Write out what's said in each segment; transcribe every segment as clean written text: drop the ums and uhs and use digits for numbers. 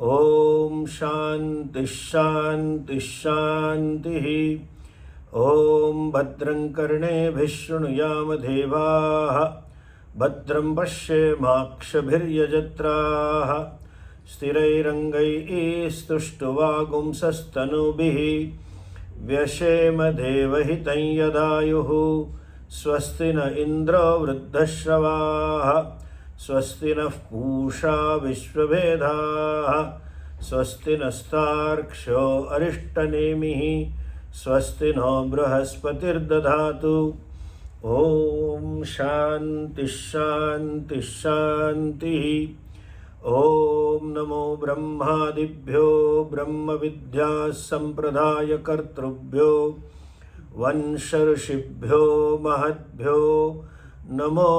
ओम शांति शांति शांति। ओम भद्रं कर्णेभिः शृणुयाम देवाः भद्रं पश्येमाक्षभिर्यजत्राः स्थिरैरङ्गैस्तुष्टुवागुंसस्तनूभिः व्यशेम देवहितं यदायुः स्वस्ति न इन्द्रो वृद्धश्रवाः स्वस्ति नः पूषा विश्ववेदाः स्वस्ति नस्तार्क्ष्यो अरिष्टनेमिः स्वस्ति नो बृहस्पतिर्दधातु। ओम शांति शांति शांति। ओम नमो ब्रह्मादिभ्यो ब्रह्म विद्या संप्रदाय कर्तृभ्यो वंश ऋषिभ्यो महद्भ्यो नमो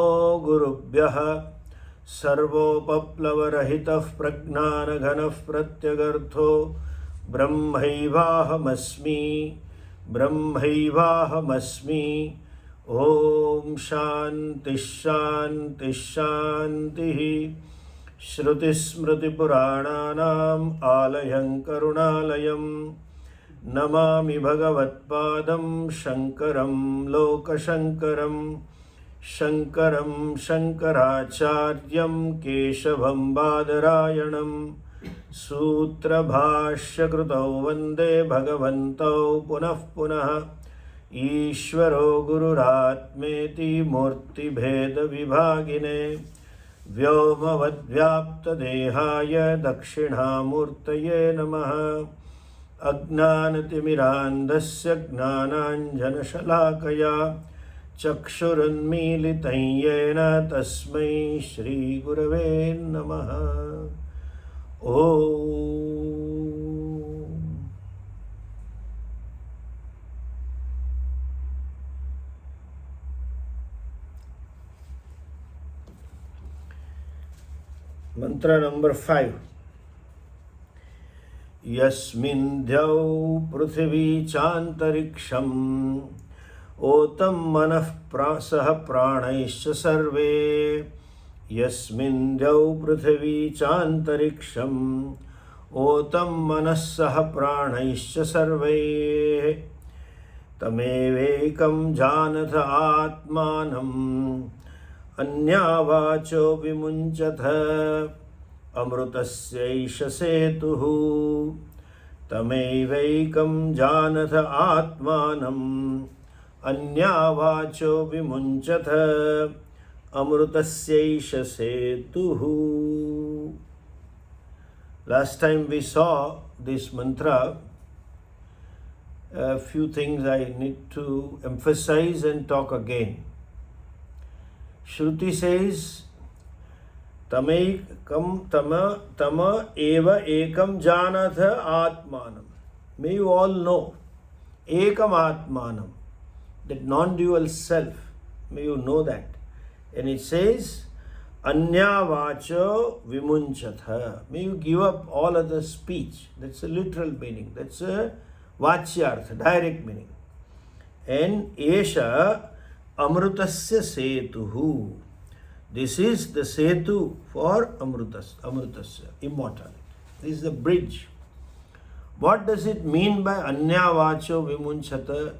गुरुभ्यः। सर्वोपप्लवरहितः प्रज्ञानघनः प्रत्यगर्थो ब्रह्मैवाहमस्मि ब्रह्मैवाहमस्मि। ओम शांति शांति शांति। श्रुतिस्मृतिपुराणानाम् आलयं करुणालयं नमामि भगवत्पादं शङ्करं लोकशङ्करं शङ्करं शङ्कराचार्यं केशवं बादरायणं सूत्रभाष्यकृतौ वन्दे भगवन्तौ पुनः पुनः। ईश्वरो गुरुरात्मेति मूर्तिभेदविभागिने व्योमवद्व्याप्तदेहाय दक्षिणामूर्तये नमः। अज्ञानतिमिरान्धस्य ज्ञानाञ्जनशलाकया चक्षुरुन्मीलितं येन तस्मै श्रीगुरवे नमः। ओम मंत्र नंबर 5। यस्मिन् द्यौ पृथिवी चान्तरिक्षम् ओतं मनः सह प्राणैश्च सर्वे। यस्मिन् द्यौ पृथिवी चान्तरिक्षम् ओतं मनः सह प्राणैश्च सर्वे। तमेवैकं जानथ आत्मानम् अन्यावाचो विमुञ्चथ अमृतस्यैष सेतुः। तमेवैकं जानथ आत्मानम् अन्यावाचो विमुञ्चथ अमृतस्यैष सेतुः। Last time we saw this mantra. A few things I need to emphasize and talk again. Shruti says, Tamekam tama eva ekam janatha atmanam. May you all know, ekam atmanam, that non-dual self, may you know that. And it says, Anya vacho vimunchatha. May you give up all other speech. That's a literal meaning. That's a vachyartha, direct meaning. And esha amrutasya setuhu. This is the setu for amrutasya, immortality. This is the bridge. What does it mean by anya vacho vimunchata?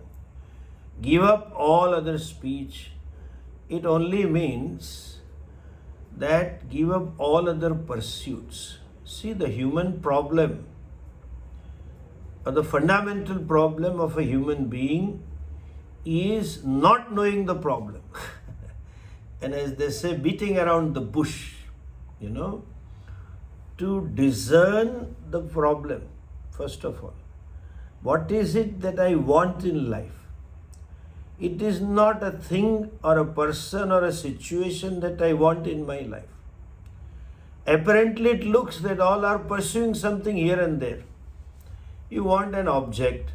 Give up all other speech. It only means that give up all other pursuits. See, the human problem, or the fundamental problem of a human being is not knowing the problem. And as they say, beating around the bush, to discern the problem, first of all. What is it that I want in life? It is not a thing or a person or a situation that I want in my life. Apparently it looks that all are pursuing something here and there. You want an object,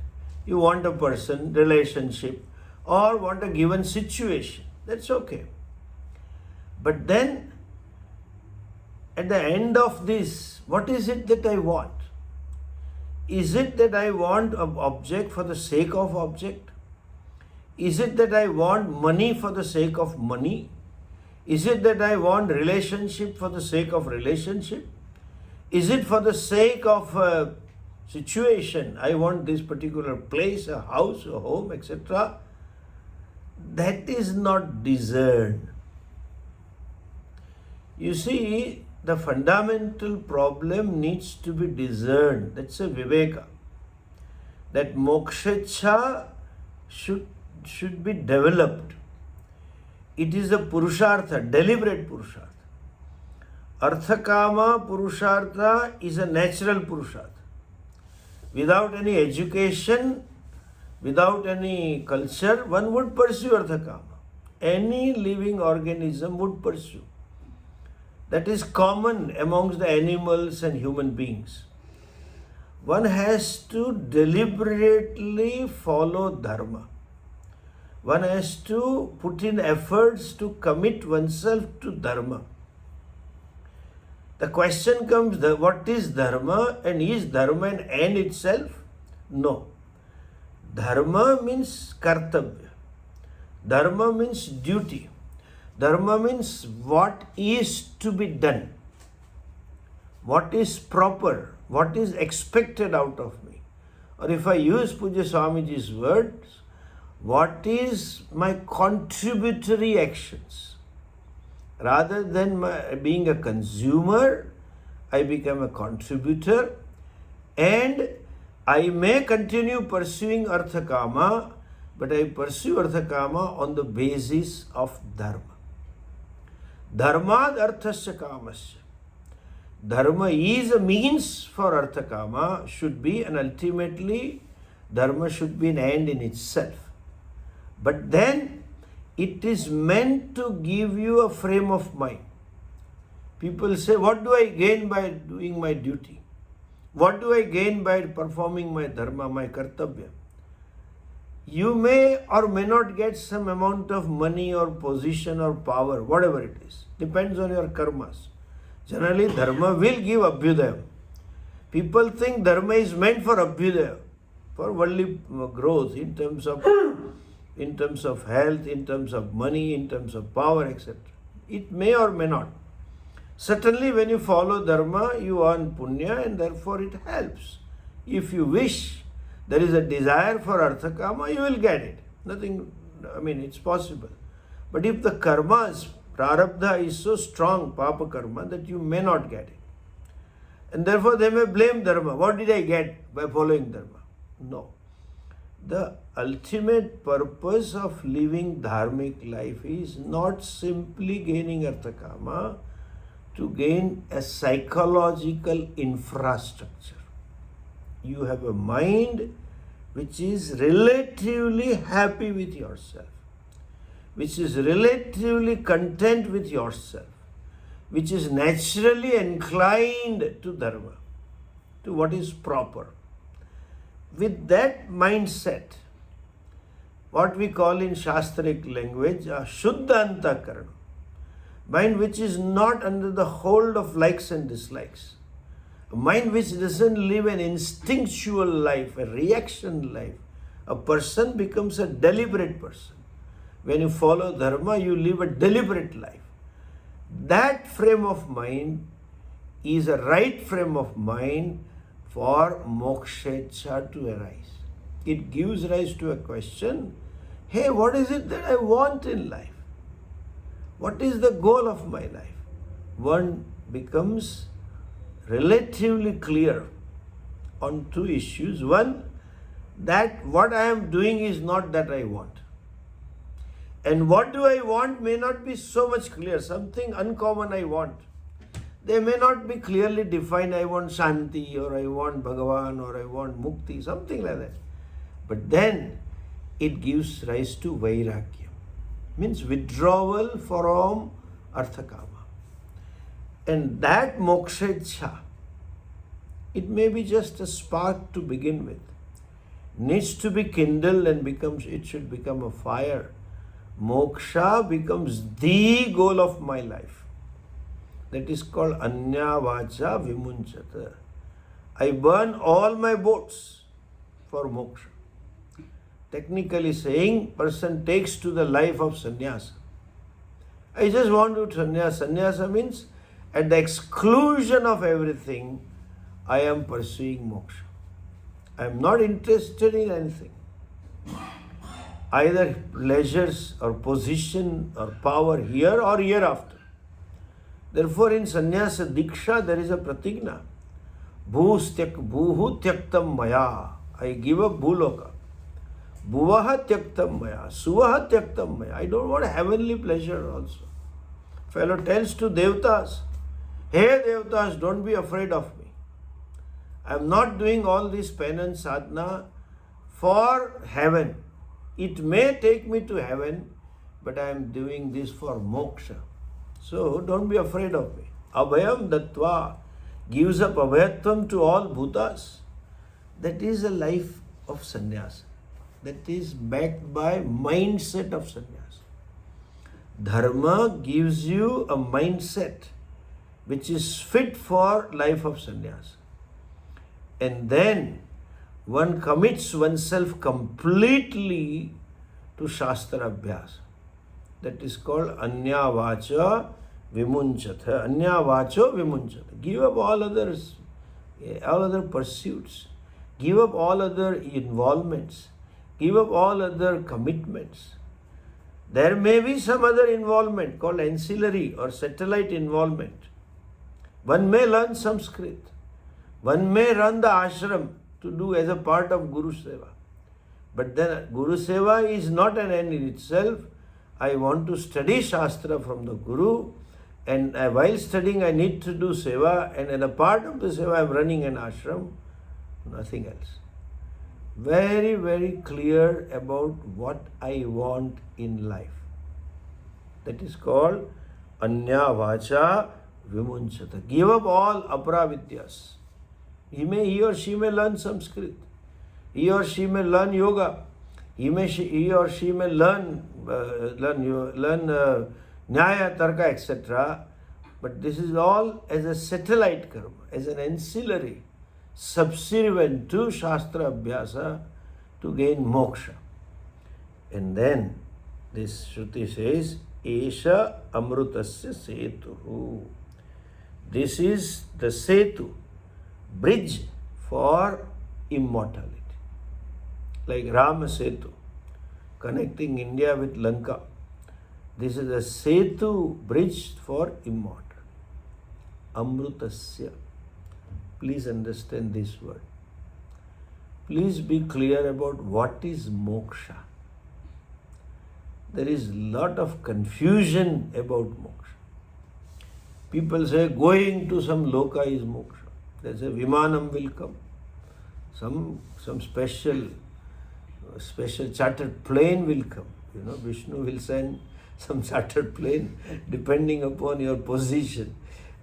you want a person, relationship, or want a given situation. That's okay. But then, at the end of this, what is it that I want? Is it that I want an object for the sake of object? Is it that I want money for the sake of money? Is it that I want relationship for the sake of relationship? Is it for the sake of a situation? I want this particular place, a house, a home, etc. That is not discerned. You see, the fundamental problem needs to be discerned. That's a viveka. That mokshecha should be developed. It is a purushartha, deliberate purushartha. Arthakama purushartha is a natural purushartha. Without any education, without any culture, one would pursue arthakama. Any living organism would pursue. That is common amongst the animals and human beings. One has to deliberately follow dharma. One has to put in efforts to commit oneself to dharma. The question comes, what is dharma, and is dharma an end itself? No. Dharma means kartavya. Dharma means duty. Dharma means what is to be done, what is proper, what is expected out of me. Or if I use Pujya Swamiji's words, what is my contributory actions? Rather than being a consumer, I become a contributor, and I may continue pursuing arthakama, but I pursue arthakama on the basis of dharma. Dharmad arthasya kamasya. Dharma is a means for arthakama, should be, and ultimately dharma should be an end in itself. But then it is meant to give you a frame of mind. People say, what do I gain by doing my duty? What do I gain by performing my dharma, my kartavya? You may or may not get some amount of money or position or power, whatever it is. Depends on your karmas. Generally, dharma will give abhyudaya. People think dharma is meant for abhyudaya, for worldly growth in terms of health, in terms of money, in terms of power, etc. It may or may not. Certainly, when you follow dharma, you earn punya, and therefore it helps. If you wish, there is a desire for arthakama, you will get it. It's possible. But if the karmas, prarabdha is so strong, papa karma, that you may not get it. And therefore they may blame dharma. What did I get by following dharma? No. The ultimate purpose of living dharmic life is not simply gaining arthakama, to gain a psychological infrastructure. You have a mind which is relatively happy with yourself, which is relatively content with yourself, which is naturally inclined to dharma, to what is proper. With that mindset, what we call in Shastric language a Shuddha Antakarana, mind which is not under the hold of likes and dislikes, a mind which doesn't live an instinctual life, a reaction life. A person becomes a deliberate person. When you follow dharma, you live a deliberate life. That frame of mind is a right frame of mind for mokshecha to arise. It gives rise to a question, hey, what is it that I want in life? What is the goal of my life? One becomes relatively clear on two issues. One, that what I am doing is not that I want. And what do I want may not be so much clear. Something uncommon I want. They may not be clearly defined. I want Shanti, or I want Bhagavan, or I want Mukti, something like that. But then it gives rise to Vairagya. Means withdrawal from Arthakama. And that mokshecha, it may be just a spark to begin with, needs to be kindled and it should become a fire. Moksha becomes the goal of my life. That is called Anya Vacha Vimunchata. I burn all my boats for moksha. Technically saying, person takes to the life of sannyasa. I just want to sannyasa. Sannyasa means at the exclusion of everything, I am pursuing moksha. I am not interested in anything, either pleasures or position or power here or hereafter. Therefore, in sannyasa diksha, there is a pratigna. Bhuhu tyaktam maya. I give up bhuloka. Bhuvaha tyaktam maya. Suvaha tyaktam maya. I don't want heavenly pleasure also. Fellow tells to devtas, hey devtas, don't be afraid of me. I am not doing all this penance sadhana for heaven. It may take me to heaven, but I am doing this for moksha. So don't be afraid of me. Abhayam dattva, gives up abhayatvam to all bhutas. That is a life of sannyasa. That is backed by mindset of sannyasa. Dharma gives you a mindset which is fit for life of sannyasa. And then one commits oneself completely to Shastra Abhyas. That is called Anya Vacha Vimunchatha. Anya Vacho Vimunchatha. Give up all other pursuits. Give up all other involvements. Give up all other commitments. There may be some other involvement called ancillary or satellite involvement. One may learn Sanskrit. One may run the ashram to do as a part of Guru Seva. But then Guru Seva is not an end in itself. I want to study Shastra from the Guru, and while studying I need to do Seva, and as a part of the Seva I am running an ashram, nothing else. Very, very clear about what I want in life. That is called Anya Vacha Vimunchata. Give up all aparavidyas. He or she may learn Sanskrit. He or she may learn yoga. He or she may learn Nyaya, Tarka, etc. But this is all as a satellite karma, as an ancillary, subservient to Shastra Abhyasa to gain moksha. And then this Shruti says, Esha Amrutasya Setuhu. This is the Setu, bridge for immortality. Like Rama Setu, connecting India with Lanka. This is a Setu, bridge for immortality. Amrutasya. Please understand this word. Please be clear about what is moksha. There is a lot of confusion about moksha. People say going to some loka is moksha. They say Vimanam will come. Some special chartered plane will come. Vishnu will send some chartered plane depending upon your position.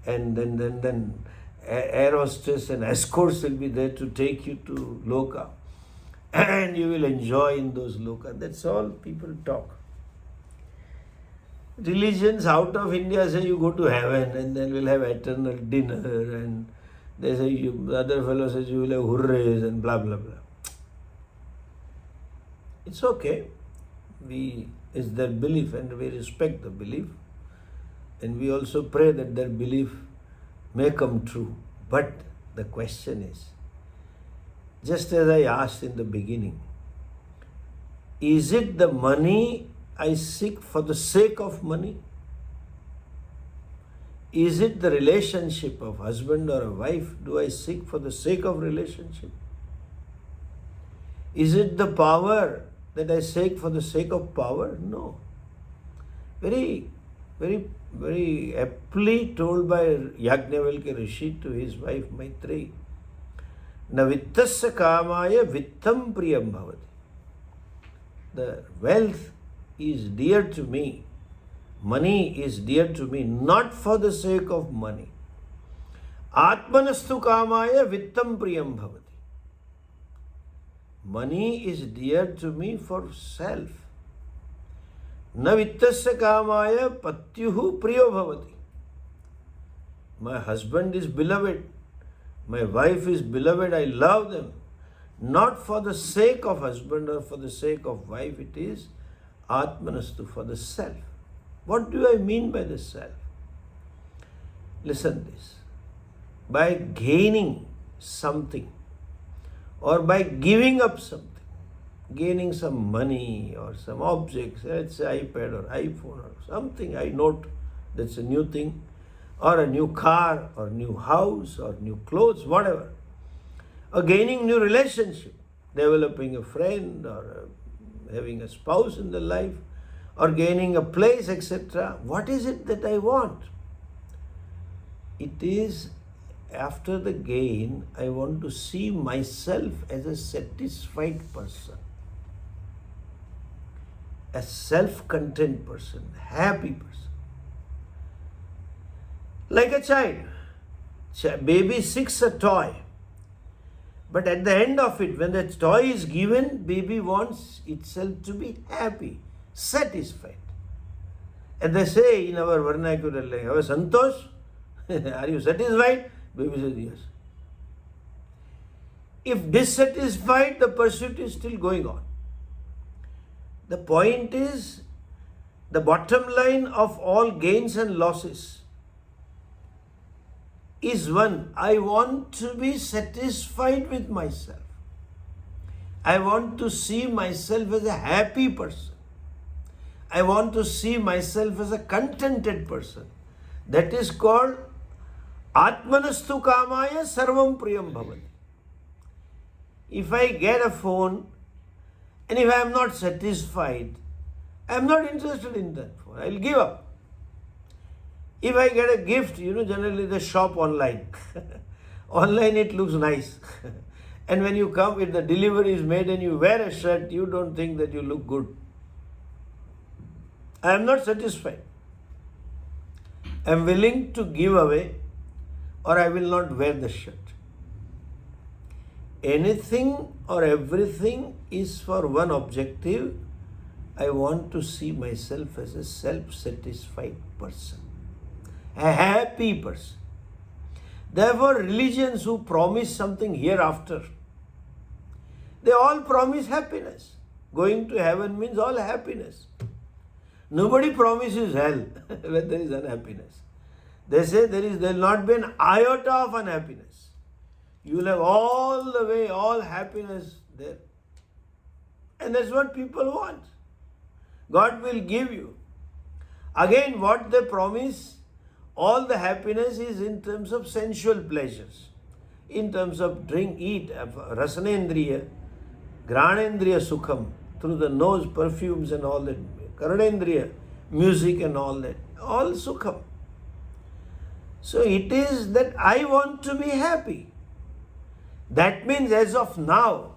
And then air hostess and escorts will be there to take you to loka. And you will enjoy in those loka. That's all people talk. Religions out of India say you go to heaven and then we'll have eternal dinner, and they say the other fellow says you will have hurrays and blah blah blah. It's okay. It's their belief and we respect the belief, and we also pray that their belief may come true. But the question is, just as I asked in the beginning, is it the money I seek for the sake of money? Is it the relationship of husband or a wife do I seek for the sake of relationship? Is it the power that I seek for the sake of power? No. Very, very, very aptly told by Yajnavalkya Rishi to his wife Maitreyi, Na vittasya kamaya vittam priyam bhavati. The wealth is dear to me. Money is dear to me, not for the sake of money. Atmanastu kamaya vittam priyam bhavati. Money is dear to me for self. Na vittasya kamaya patyuhu priyo bhavati. My husband is beloved. My wife is beloved. I love them. Not for the sake of husband or for the sake of wife. It is Atmanastu, for the self. What do I mean by the self? Listen this. By gaining something or by giving up something, gaining some money or some objects, let's say iPad or iPhone or something, I note that's a new thing, or a new car or new house or new clothes, whatever, or gaining new relationship, developing a friend or having a spouse in the life, or gaining a place, etc. What is it that I want? It is after the gain, I want to see myself as a satisfied person, a self-content person, happy person. Like a child. Baby seeks a toy. But at the end of it, when the toy is given, baby wants itself to be happy, satisfied. And they say in our vernacular language, Santosh, are you satisfied? Baby says yes. If dissatisfied, the pursuit is still going on. The point is, the bottom line of all gains and losses is one, I want to be satisfied with myself. I want to see myself as a happy person. I want to see myself as a contented person. That is called Atmanastu Kamaya Sarvam Priyam Bhavati. If I get a phone and if I am not satisfied, I am not interested in that phone. I will give up. If I get a gift, generally they shop online. Online it looks nice. And when you come, if the delivery is made and you wear a shirt, you don't think that you look good. I am not satisfied. I am willing to give away, or I will not wear the shirt. Anything or everything is for one objective. I want to see myself as a self-satisfied person, a happy person. Therefore, religions who promise something hereafter, they all promise happiness. Going to heaven means all happiness. Nobody promises hell when there is unhappiness. They say there will not be an iota of unhappiness. You will have all the way, all happiness there. And that's what people want. God will give you. Again, what they promise, all the happiness is in terms of sensual pleasures. In terms of drink, eat, rasanendriya, granendriya sukham, through the nose, perfumes and all that. Karanendriya, music and all that. All sukham. So it is that I want to be happy. That means as of now,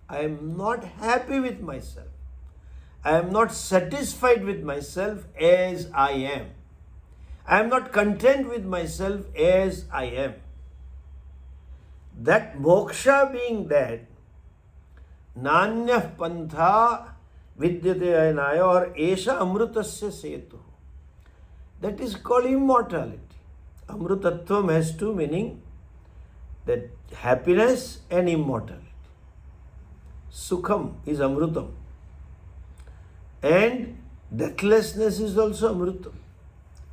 I am not happy with myself. I am not satisfied with myself as I am. I am not content with myself as I am. That moksha being that, nanyah pantha vidyate aynaya or esha amrutasya setu. That is called immortality. Amrutatvam has two meaning, that happiness and immortality. Sukham is amrutam. And deathlessness is also amrutam.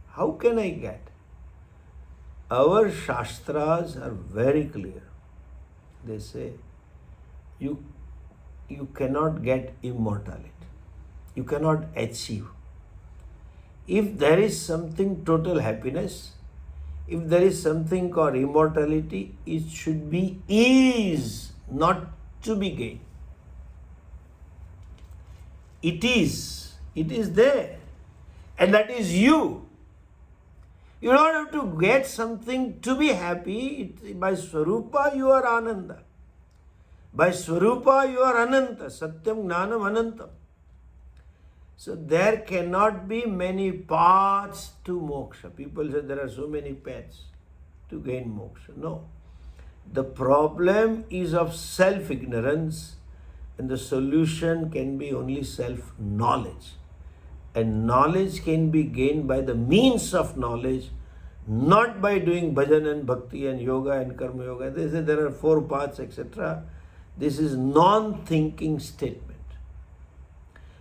How can I get? Our Shastras are very clear. They say, you cannot get immortality. You cannot achieve. If there is something total happiness, if there is something called immortality, it should be ease, not to be gained. It is there. And that is you. You don't have to get something to be happy. By Swarupa you are Ananda. By Swarupa you are Ananta. Satyam Gnanam Anantam. So there cannot be many paths to moksha. People say there are so many paths to gain moksha. No. The problem is of self-ignorance, and the solution can be only self-knowledge. And knowledge can be gained by the means of knowledge, not by doing bhajan and bhakti and yoga and karma yoga. They say there are 4 paths, etc. This is non-thinking statement.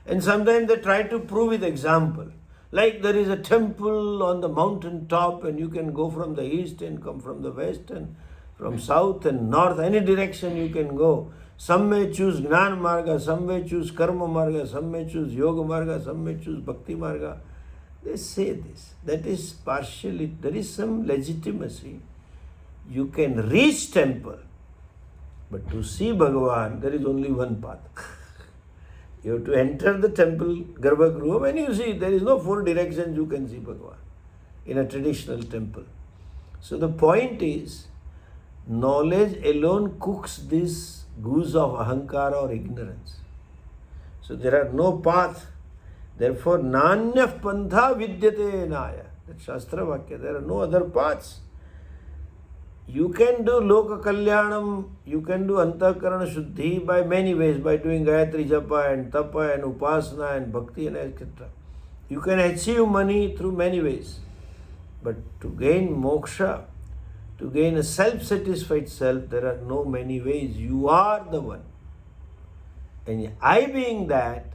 And sometimes they try to prove with example. Like there is a temple on the mountain top and you can go from the east and come from the west and from south and north, any direction you can go. Some may choose Jnana Marga, some may choose Karma Marga, some may choose Yoga Marga, some may choose Bhakti Marga. They say this. That is partially, there is some legitimacy. You can reach temple, but to see Bhagavan, there is only one path. You have to enter the temple, Garbhagruha. When you see, there is no four directions you can see Bhagavan in a traditional temple. So the point is, knowledge alone cooks this goose of ahankara or ignorance. So there are no path. Therefore, nanyah pantha vidyate naya. That's Shastra Vakya. There are no other paths. You can do Loka Kalyanam, you can do Antakarana Shuddhi by many ways, by doing Gayatri Japa and Tapa and Upasana and Bhakti and etc. You can achieve money through many ways. But to gain moksha, to gain a self-satisfied self, there are no many ways. You are the one. And I being that,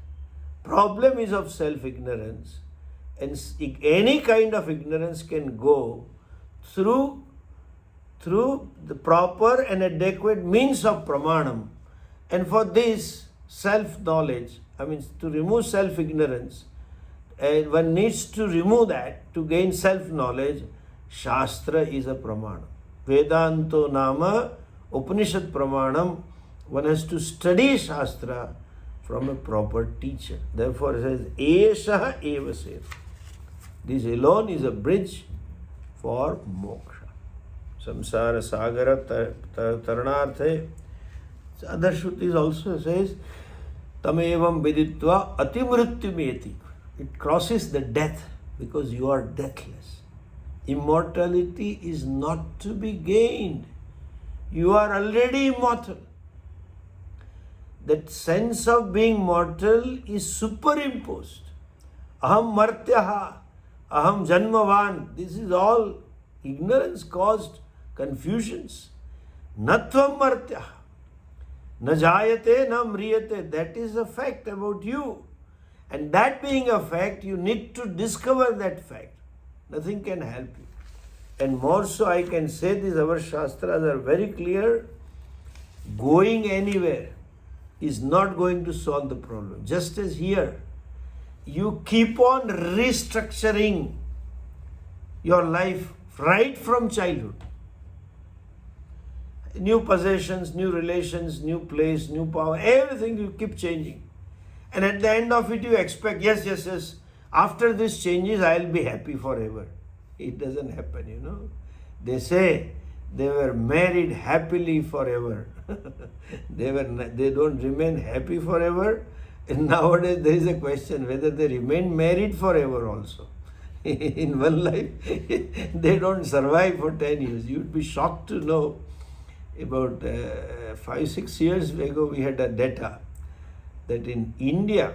problem is of self-ignorance. And any kind of ignorance can go through the proper and adequate means of pramanam. And for this self-knowledge, to remove self-ignorance, one needs to remove that to gain self-knowledge. Shastra is a pramanam. Vedanto nama Upanishad pramanam. One has to study Shastra from a proper teacher. Therefore it says, Esha eva se. This alone is a bridge for moksha. Samsara sagara taranarthe. Other Shrutis also says, Tamevam viditva atimrityumeti. It crosses the death because you are deathless. Immortality is not to be gained. You are already immortal. That sense of being mortal is superimposed. Aham martyaha, aham janmavan. This is all ignorance caused confusions. Natvam martyaha, na jayate na mriyate. That is a fact about you. And that being a fact, you need to discover that fact. Nothing can help you. And more so, I can say this, our Shastras are very clear. Going anywhere is not going to solve the problem. Just as here, you keep on restructuring your life right from childhood. New possessions, new relations, new place, new power, everything you keep changing. And at the end of it, you expect, yes, after this changes, I'll be happy forever. It doesn't happen, They say they were married happily forever. They don't remain happy forever. And nowadays there is a question whether they remain married forever also. In one life, they don't survive for 10 years. You'd be shocked to know about 5-6 years ago we had a data that in India,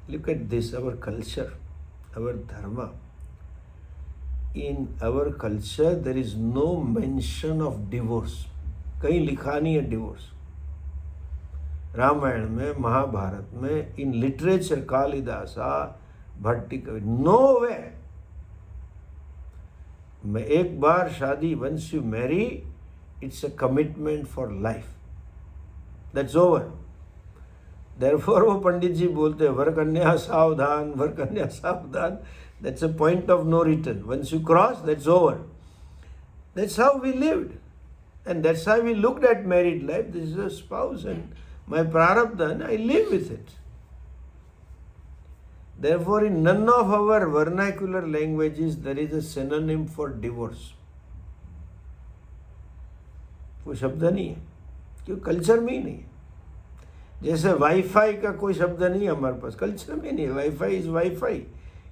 look at this, our culture, our dharma. In our culture, there is no mention of divorce. कहीं लिखा नहीं है divorce. Ramayan में, महाभारत में, in literature, Kalidasa, भट्टी कवि, nowhere. एक बार शादी, once you marry, it's a commitment for life. That's over. Therefore, वो पंडित जी बोलते हैं वर कन्या सावधान, वर कन्या सावधान. That's a point of no return. Once you cross, that's over. That's how we lived. And that's how we looked at married life. This is a spouse and my prarabdha, I live with it. Therefore, in none of our vernacular languages, there is a synonym for divorce. कोई शब्द नहीं है, क्यों culture में ही नहीं है. जैसे wifi का कोई शब्द नहीं है हमारे पास, कल्चर में नहीं है. वाईफाई इज वाईफाई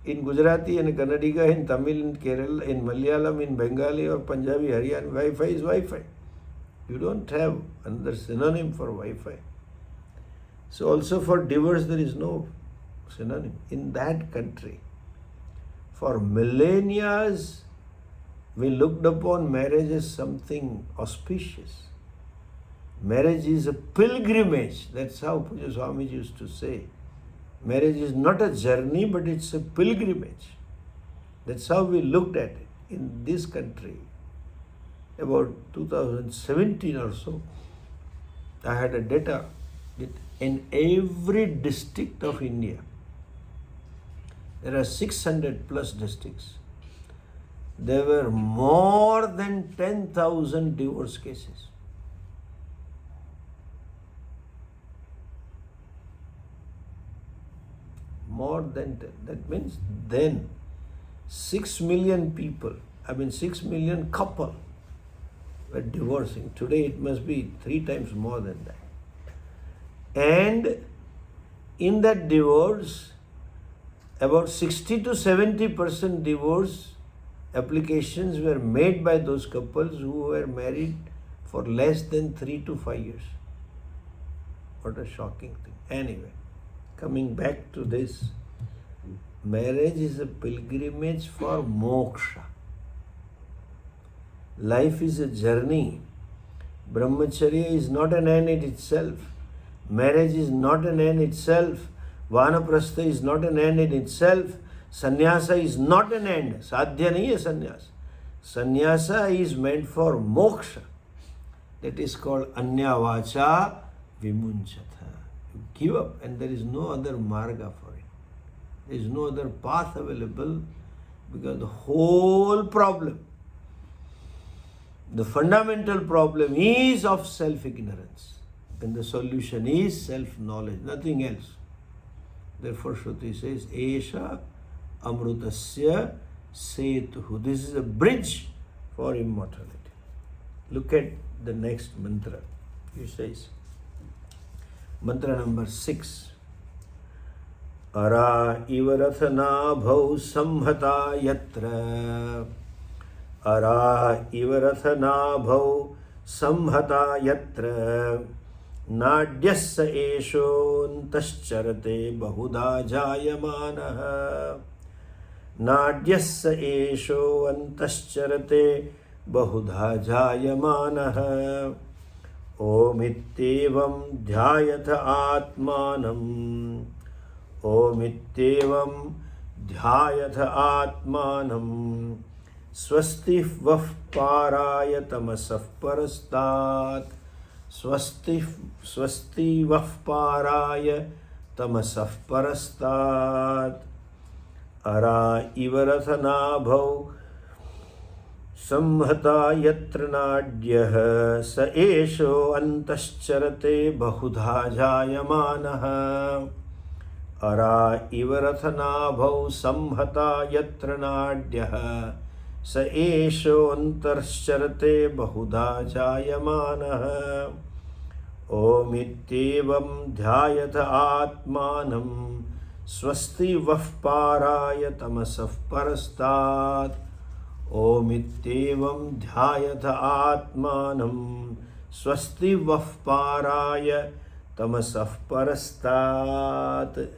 इन गुजराती, इन कन्नडिगा, इन तमिल, इन केरल, इन मलयालम, इन बंगाली और Punjabi, Haryanvi. Wifi is wifi. You don't have another synonym for Wi-Fi. So also for divorce there is no synonym. In that country, for millennia, we looked upon marriage as something auspicious. Marriage is a pilgrimage. That's how Puja Swamiji used to say. Marriage is not a journey, but it's a pilgrimage. That's how we looked at it in this country. About 2017 or so, I had a data that in every district of India, there are 600 plus districts. There were more than 10,000 divorce cases. More than 10. That means then 6 million people, 6 million couple were divorcing. Today it must be 3 times more than that. And in that divorce, about 60 to 70% divorce applications were made by those couples who were married for less than 3 to 5 years. What a shocking thing. Anyway, coming back to this, marriage is a pilgrimage for moksha. Life is a journey. Brahmacharya is not an end in itself. Marriage is not an end in itself. Vanaprastha is not an end in itself. Sannyasa is not an end. Sadhya nahi hai sannyasa. Sannyasa is meant for moksha. That is called anyavacha vimunchatha. You give up and there is no other marga for it. There is no other path available because the whole problem, the fundamental problem is of self-ignorance. And the solution is self-knowledge, nothing else. Therefore, Shruti says, Esha Amrutasya Setuhu. This is a bridge for immortality. Look at the next mantra. He says, mantra number 6. Ara ivaratana bhau samhata yatra. Ara ivaratana bhau samhata yatra. Nadyassa eshoantascharate bahuda jayamanaha. Nadyassa eshoantascharate bahuda jayamanaha. Om ittevam dhyayatha atmanam. Om ittevam dhyayatha atmanam. Swasti vah paraya tamasah parastat. Swasti vah paraya tamasah parastat. Ara ivarathana bhau samhata yatra nadyah sa esho antascharate bahudha jayamanaha. Ara ivarathana bhau samhata yatra nadyah sa esho antascharate bahudha jayamanaha. Om ittevam dhyayatha atmanam. Swasti vah paraya tamasah parastat. Om ittevam dhyayatha atmanam. Swasti vah paraya tamasah parastat.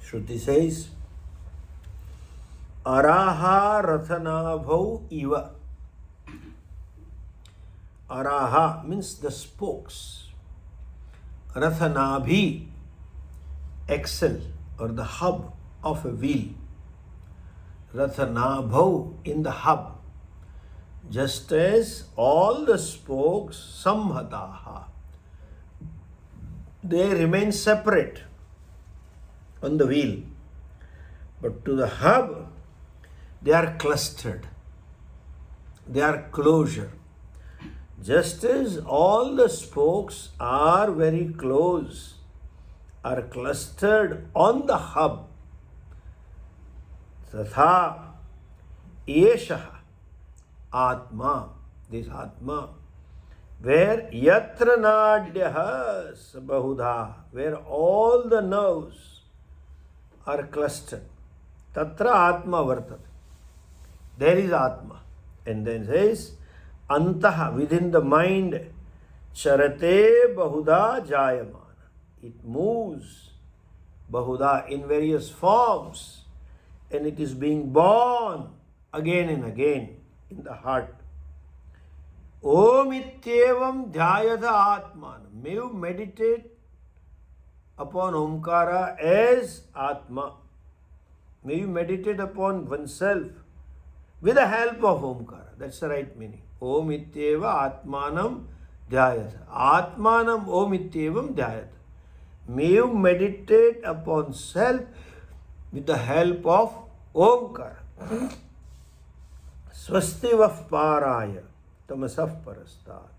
Shruti says, Araha rathanabhau iva. Araha means the spokes. Rathanabhi, axle or the hub of a wheel. Rathanabhau, in the hub. Just as all the spokes, samhataha, they remain separate on the wheel. But to the hub, they are clustered. They are closure. Just as all the spokes are very close, are clustered on the hub, tatha yeshaha atma, this atma, where yatra nadyaha bahudha, where all the nerves are clustered, tatra atma vartate. There is Atma. And then says, Antaha, within the mind, charate bahuda jayamana. It moves, bahuda, in various forms. And it is being born again and again in the heart. Om ityevam dhyayatha atmanam. May you meditate upon Omkara as Atma. May you meditate upon oneself with the help of Omkara. That's the right meaning. Om ityeva atmanam dhyayatha. Atmanam om ityevam dhyayatha. May you meditate upon self with the help of Omkara. Swastivah paraya tamasah parastat.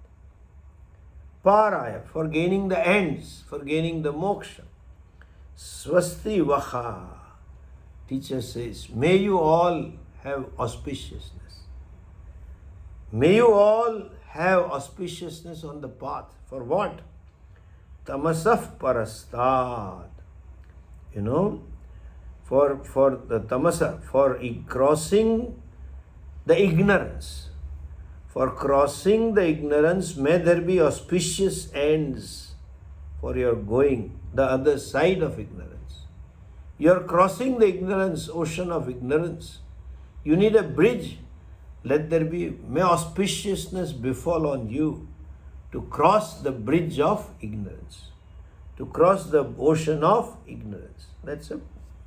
Paraya, for gaining the ends, for gaining the moksha. Swastivaha, teacher says, may you all have auspiciousness. May you all have auspiciousness on the path. For what? Tamasah parastat. You know, for the tamasa, for crossing the ignorance. For crossing the ignorance, may there be auspicious ends for your going the other side of ignorance. You are crossing the ignorance, ocean of ignorance. You need a bridge. Let there be, may auspiciousness befall on you to cross the bridge of ignorance, to cross the ocean of ignorance. That's a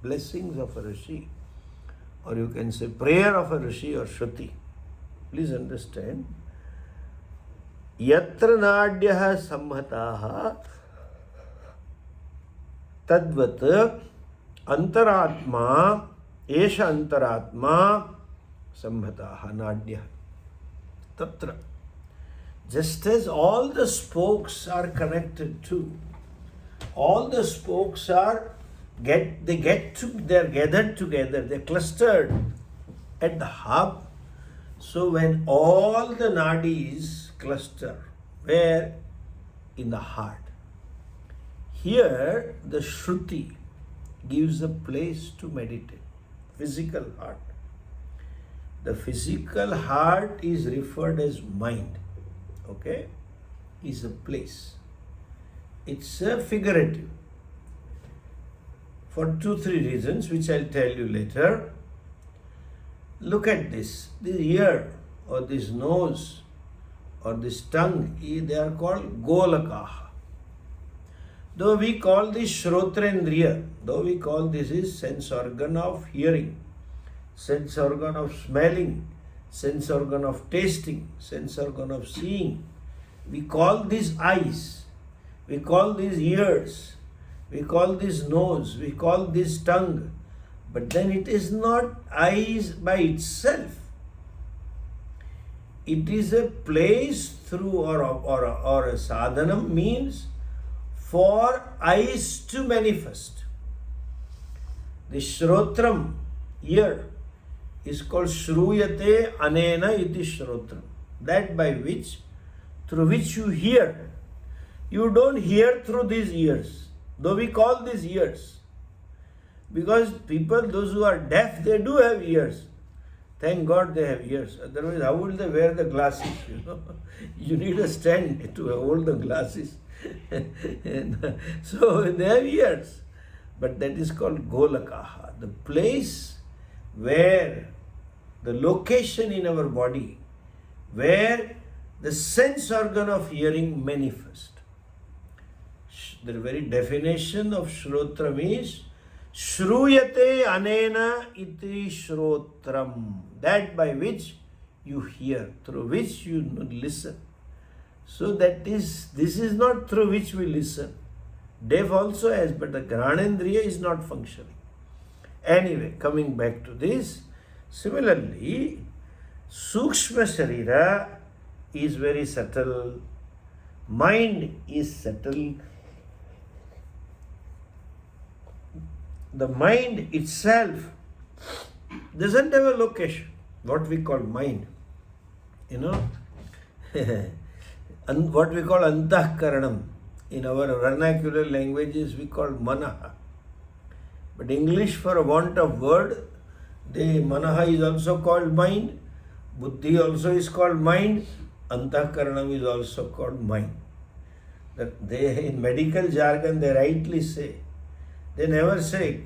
blessings of a Rishi, or you can say prayer of a Rishi or Shruti. Please understand. Yatra nadyaha samhataha tadvat antaratma esha antaratma samhataha nadyaha. Tatra. Just as all the spokes are connected to, all the spokes are they're gathered together, they're clustered at the hub. So when all the nadis cluster, where? In the heart. Here the Shruti gives a place to meditate. Physical heart. The physical heart is referred as mind. Okay? Is a place. It's a figurative. For 2-3 reasons, which I'll tell you later. Look at this ear or this nose or this tongue, they are called golakaha. Though we call this shrotrendriya, though we call this is sense organ of hearing, sense organ of smelling, sense organ of tasting, sense organ of seeing, we call these eyes, we call these ears, we call this nose, we call this tongue. But then it is not eyes by itself. It is a place through or a sadhanam means for eyes to manifest. The shrotram, ear, is called shruyate anena iti shrotram. That by which, through which you hear. You don't hear through these ears, though we call these ears. Because people, those who are deaf, they do have ears. Thank God they have ears. Otherwise, how will they wear the glasses? You need a stand to hold the glasses. So they have ears. But that is called golakaha, the place where the location in our body, where the sense organ of hearing manifests. The very definition of shrotram is Shruyate anena iti shrotram. That by which you hear, through which you listen. So this is not through which we listen. Deaf also has, but the Granendriya is not functioning. Anyway, coming back to this, similarly, Sukshma Sharira is very subtle. Mind is subtle. The mind itself doesn't have a location, what we call mind. What we call antahkaranam. In our vernacular languages, we call manaha. But English, for a want of word, manaha is also called mind, buddhi also is called mind, antahkaranam is also called mind. In medical jargon, they rightly say, they never say,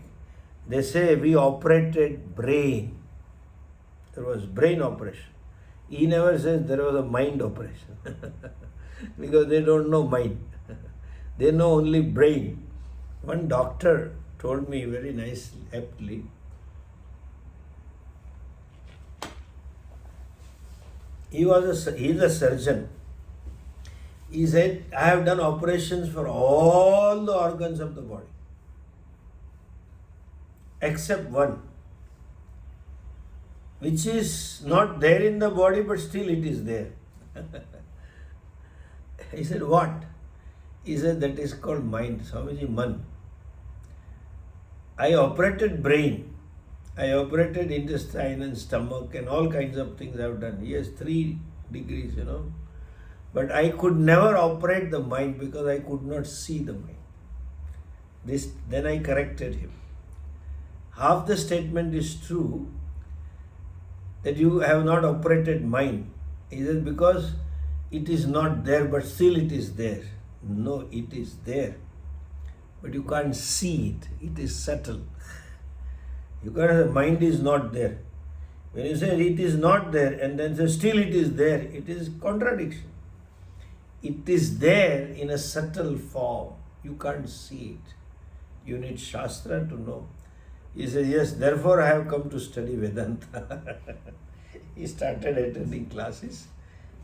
they say we operated brain. There was brain operation. He never says there was a mind operation because they don't know mind. They know only brain. One doctor told me very nicely, aptly, he's a surgeon. He said, I have done operations for all the organs of the body except one, which is not there in the body but still it is there. He said, what? He said, that is called mind. Swamiji, man. I operated brain, I operated intestine and stomach and all kinds of things I have done. He has 3 degrees, But I could never operate the mind because I could not see the mind. Then I corrected him. Half the statement is true that you have not operated mind. He said, because it is not there but still it is there. No, it is there. But you can't see it. It is subtle. You can't say mind is not there. When you say it is not there and then say still it is there, it is contradiction. It is there in a subtle form. You can't see it. You need Shastra to know. He says, yes, therefore I have come to study Vedanta. He started attending classes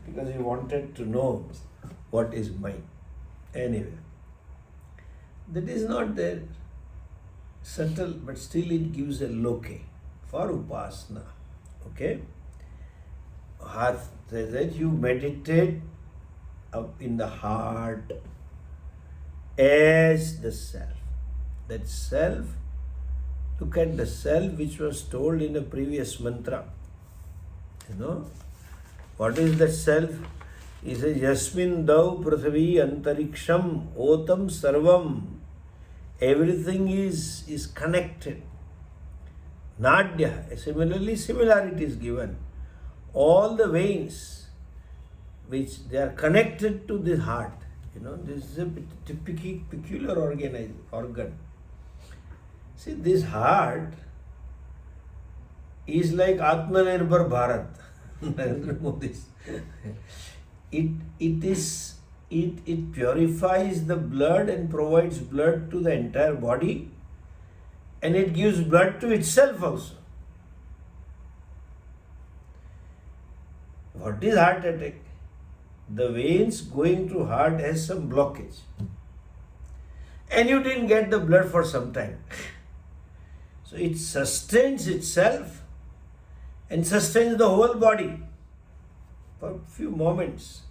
because he wanted to know what is mind. Anyway, that is not there. Subtle, but still it gives a loke for upasana. Okay? Heart says that you meditate up in the heart as the self. That self, look at the self which was told in a previous mantra. What is that self? He says, Yasmin Dau Prithvi Antariksham Otam Sarvam. Everything is connected. Nadya, similarity is given. All the veins which they are connected to the heart. This is a peculiar organ. See, this heart is like Atmanirbhar Bharat. Narendra Modi's. It purifies the blood and provides blood to the entire body, and it gives blood to itself also. What is heart attack? The veins going to heart has some blockage, and you didn't get the blood for some time. So it sustains itself and sustains the whole body for a few moments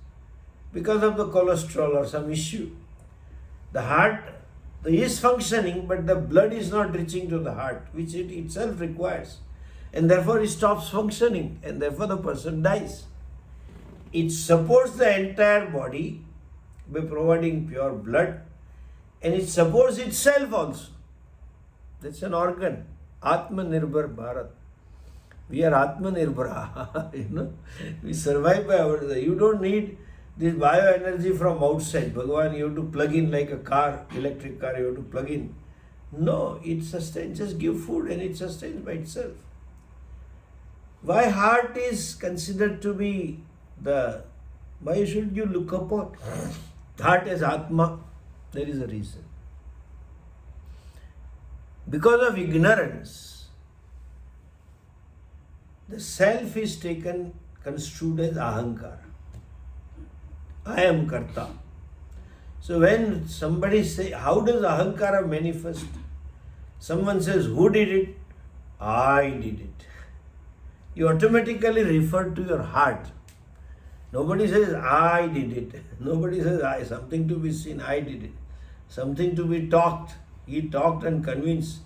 because of the cholesterol or some issue. The heart is functioning, but the blood is not reaching to the heart, which it itself requires. And therefore it stops functioning, and therefore the person dies. It supports the entire body by providing pure blood, and it supports itself also. That's an organ. Atmanirbhar Bharat. We are Atmanirbhara. We survive by ourselves. You don't need this bioenergy from outside. Bhagavan, you have to plug in like a car, electric car, you have to plug in. No, it sustains. Just give food and it sustains by itself. Why heart is considered to be why should you look upon heart as Atma? There is a reason. Because of ignorance, the self is construed as Ahankara. I am Karta. So when somebody says, how does Ahankara manifest? Someone says, who did it? I did it. You automatically refer to your heart. Nobody says, I did it. Nobody says, I. Something to be seen, I did it. Something to be talked. He talked and convinced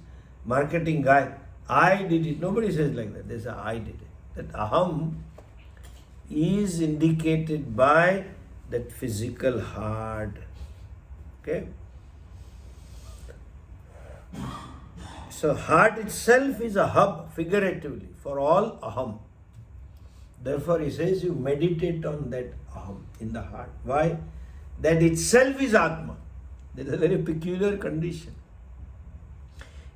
marketing guy, I did it. Nobody says like that. They say, I did it. That aham is indicated by that physical heart. Okay? So heart itself is a hub, figuratively, for all aham. Therefore he says you meditate on that aham in the heart. Why? That itself is Atma. That is a very peculiar condition.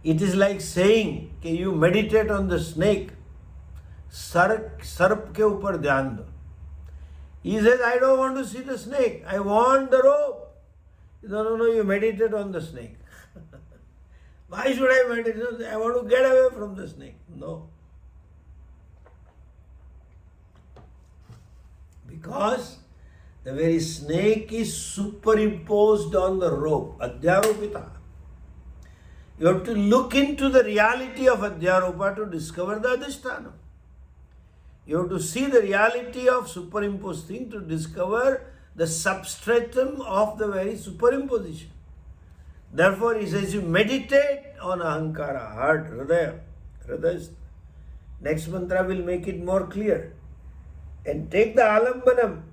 It is like saying, okay, you meditate on the snake. सर्प के ऊपर ध्यान दो. He says, I don't want to see the snake. I want the rope. No, you meditate on the snake. Why should I meditate? I want to get away from the snake. No. Because the very snake is superimposed on the rope. Adhyaropita. You have to look into the reality of Adhyaropa to discover the Adhisthana. You have to see the reality of superimposed thing to discover the substratum of the very superimposition. Therefore, he says you meditate on Ahankara, heart, Hridaya. Hridaya. Next mantra will make it more clear. And take the Alambanam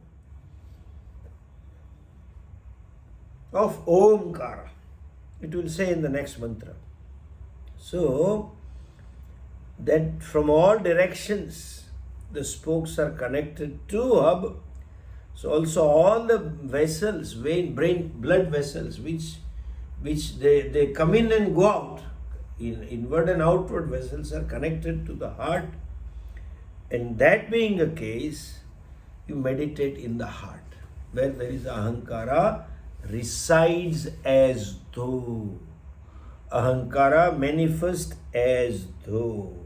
of Omkara. It will say in the next mantra. So, that from all directions, the spokes are connected to hub. So also all the vessels, vein, brain, blood vessels, which they come in and go out, inward and outward vessels are connected to the heart. And that being the case, you meditate in the heart, where there is Ahankara resides as though. Ahankara manifests as though.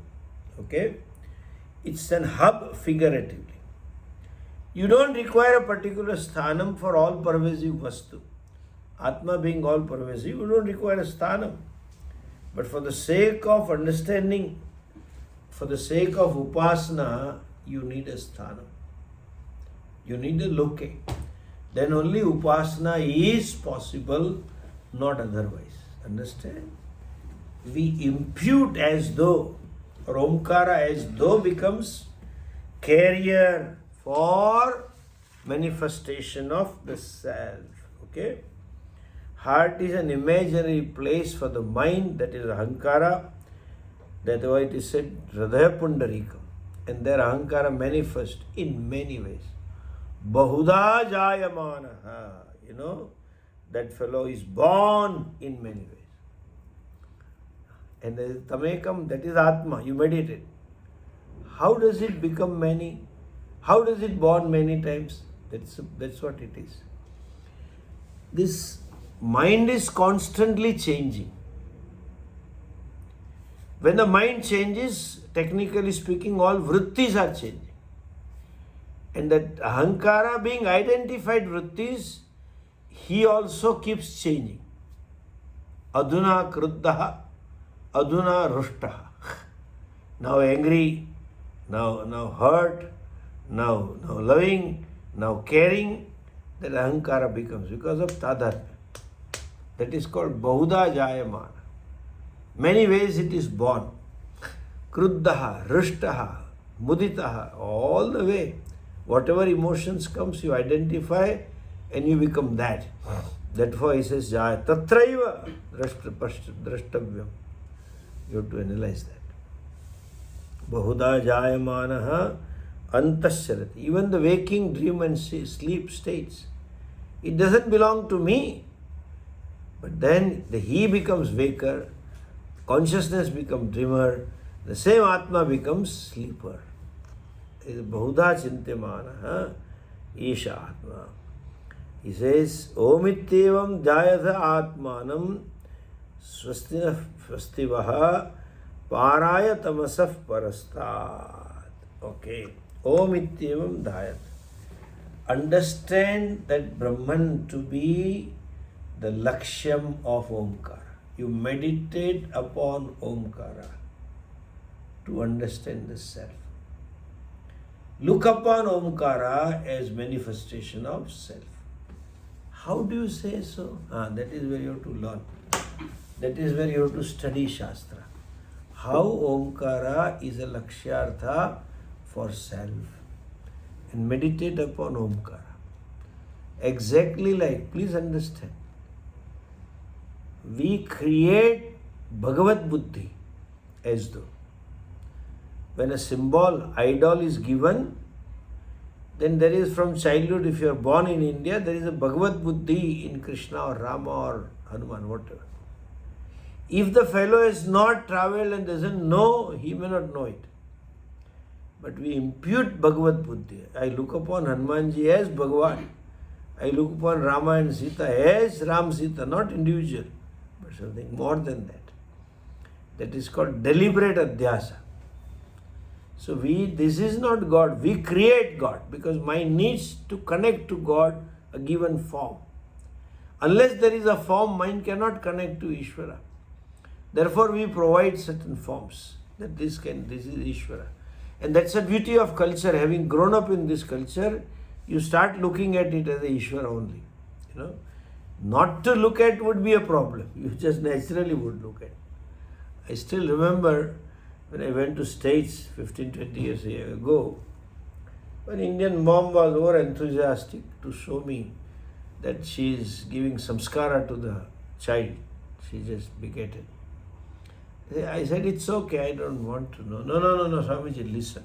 Okay? It's an hub figuratively. You don't require a particular sthanam for all pervasive vastu. Atma being all pervasive, you don't require a sthanam. But for the sake of understanding, for the sake of upasana, you need a sthanam. You need a loke. Then only upasana is possible, not otherwise. Understand? We impute as though, or Omkara as though becomes carrier for manifestation of the self. Okay? Heart is an imaginary place for the mind, that is Ahankara. That's why it is said Hridaya Pundarikam. And there Ahankara manifests in many ways. Bahuda Jayamanaha. You know, that fellow is born in many ways. And there is Tamekam, that is Atma. You meditate. How does it become many? How does it born many times? That's what it is. This mind is constantly changing. When the mind changes, technically speaking, all vrittis are changing. And that Ahankara being identified vrittis, he also keeps changing. Adhuna kruddaha, adhuna rushtaha. Now angry, now hurt, now loving, now caring. That Ahankara becomes because of Tadharma. That is called Bahuda Jayamana. Many ways it is born. Kruddaha, Rishtaha, Muditaha, all the way. Whatever emotions comes, you identify and you become that. Therefore he says, Jaya Tatraiva Drashtavyam. You have to analyze that. Bahuda Jayamanaha Antasharati. Even the waking, dream and sleep states. It doesn't belong to me. But then the he becomes waker, consciousness becomes dreamer, the same Atma becomes sleeper. It is Bahuda Chintamana, Isha Atma. He says, Omityevam Jayatha Atmanam Swastivaha Paraya Tamasaf Parastat. Okay. Omityevam Dayat. Understand that Brahman to be the Lakshyam of Omkara. You meditate upon Omkara to understand the self. Look upon Omkara as manifestation of self. How do you say so? That is where you have to learn. That is where you have to study Shastra. How Omkara is a Lakshyartha for self. And meditate upon Omkara. Exactly like, please understand, we create Bhagavad Buddhi as though. When a symbol, idol is given, then there is from childhood, if you are born in India, there is a Bhagavad Buddhi in Krishna or Rama or Hanuman, whatever. If the fellow has not travelled and doesn't know, he may not know it. but we impute Bhagavad Buddhi. I look upon Hanumanji as Bhagavan. I look upon Rama and Sita as Ram Sita, not individual, but something more than that. That is called deliberate adhyasa. So this is not God, we create God, because mind needs to connect to God a given form. Unless there is a form, mind cannot connect to Ishvara. Therefore we provide certain forms, that this is Ishvara. And that's the beauty of culture. Having grown up in this culture, you start looking at it as a Ishvara only. Not to look at would be a problem. You just naturally would look at. I still remember when I went to States 15-20 years ago, one Indian mom was over enthusiastic to show me that she is giving samskara to the child she just begetted. I said, it's okay, I don't want to know. No, Swamiji, listen.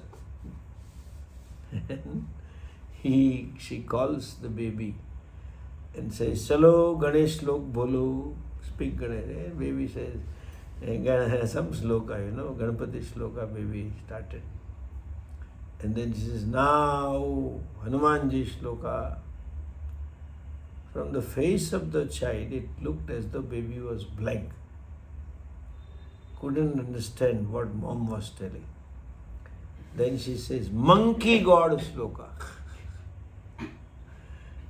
She calls the baby and says, Chalo Ganesh Lok Bolo, speak Ganesh. Baby says, some sloka, Ganapati sloka baby started. And then she says, now Hanumanji shloka. From the face of the child, it looked as though baby was blank. Couldn't understand what mom was telling. Then she says, monkey god shloka.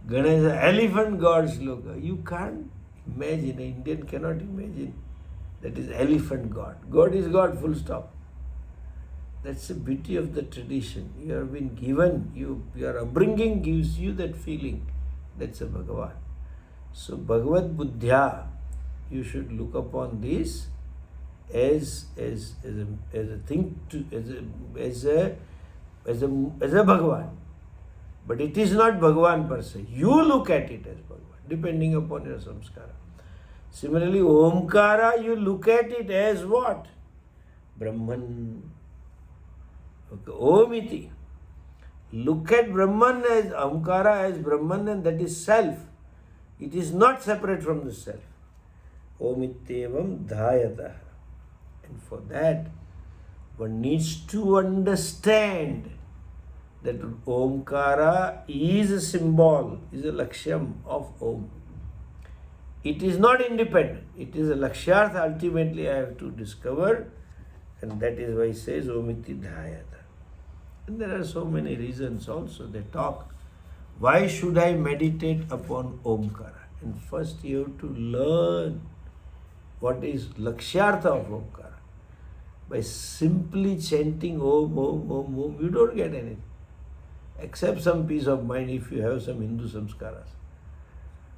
Ganesha, elephant god shloka. You can't imagine, an Indian cannot imagine that is elephant god. God is God, full stop. That's the beauty of the tradition. You have been given, your upbringing gives you that feeling. That's a Bhagavan. So Bhagavad Buddhya, you should look upon this as a thing as a Bhagavan. But it is not Bhagavan per se. You look at it as Bhagavan, depending upon your samskara. Similarly, Omkara, you look at it as what? Brahman. Okay. Omiti. Look at Brahman as Omkara, as Brahman, and that is self. It is not separate from the self. Omityevam dhayatah. And for that, one needs to understand that Omkara is a symbol, is a lakshyam of Om. It is not independent. It is a lakshyartha. Ultimately, I have to discover, and that is why he says Omiti dhayatah. And there are so many reasons also. They talk, why should I meditate upon Omkara? And first you have to learn what is lakshyartha of Omkara. By simply chanting Om, Om, Om, Om, you don't get anything. Except some peace of mind if you have some Hindu samskaras.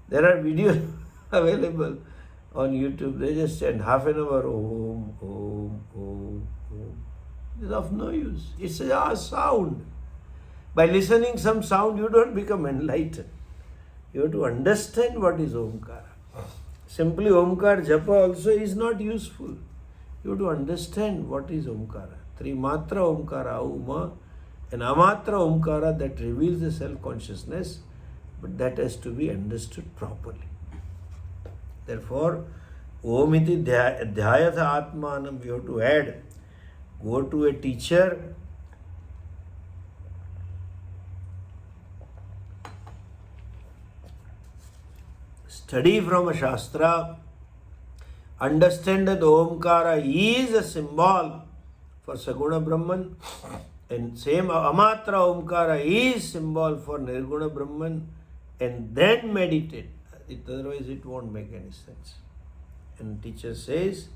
There are videos available on YouTube. They just chant half an hour Om, Om, Om, Om. It's of no use. It's a sound. By listening some sound, you don't become enlightened. You have to understand what is Omkara. Simply Omkar Japa also is not useful. You have to understand what is Omkara. Trimatra Omkara, Uma, and Amatra Omkara, that reveals the self-consciousness, but that has to be understood properly. Therefore, Omiti Dhyayatha Atmanam, we have to add. Go to a teacher, study from a Shastra, understand that Omkara is a symbol for Saguna Brahman, and same Amatra Omkara is symbol for Nirguna Brahman, and then meditate. Otherwise it won't make any sense. And teacher says,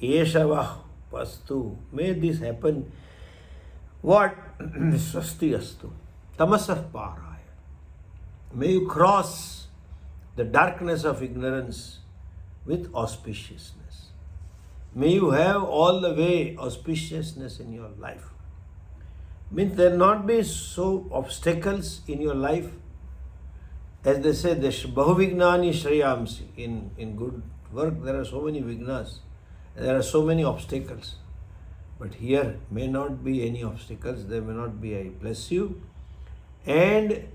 Yeshava Pastu, may this happen. What? Swasti Astu. Tamasah Paraya. May you cross the darkness of ignorance with auspiciousness. May you have all the way auspiciousness in your life. Means there not be so obstacles in your life. As they say, Bahuvignani Shreyamsi. In good work there are so many vignas. There are so many obstacles. But here may not be any obstacles. There may not be, I bless you. And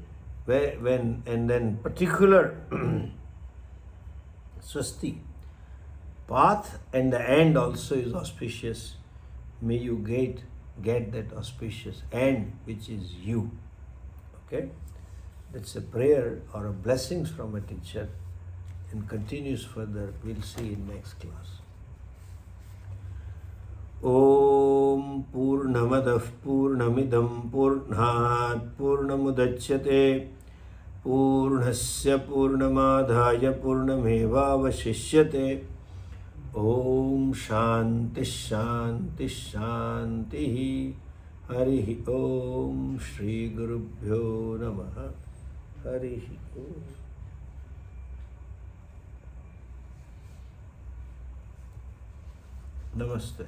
then particular swasti, path and the end also is auspicious. May you get get that auspicious end, which is you. Okay? That's a prayer or a blessings from a teacher, and continues further. We'll see in next class. Om Purnamadah Purnamidam Purnat Purnamudachyate Purnasya Purnamadhaya Purnamevavashishyate. Om Shanti Shanti Shanti. Hari Om. Shri Gurubhyo Namaha. Hari Om. Namaste.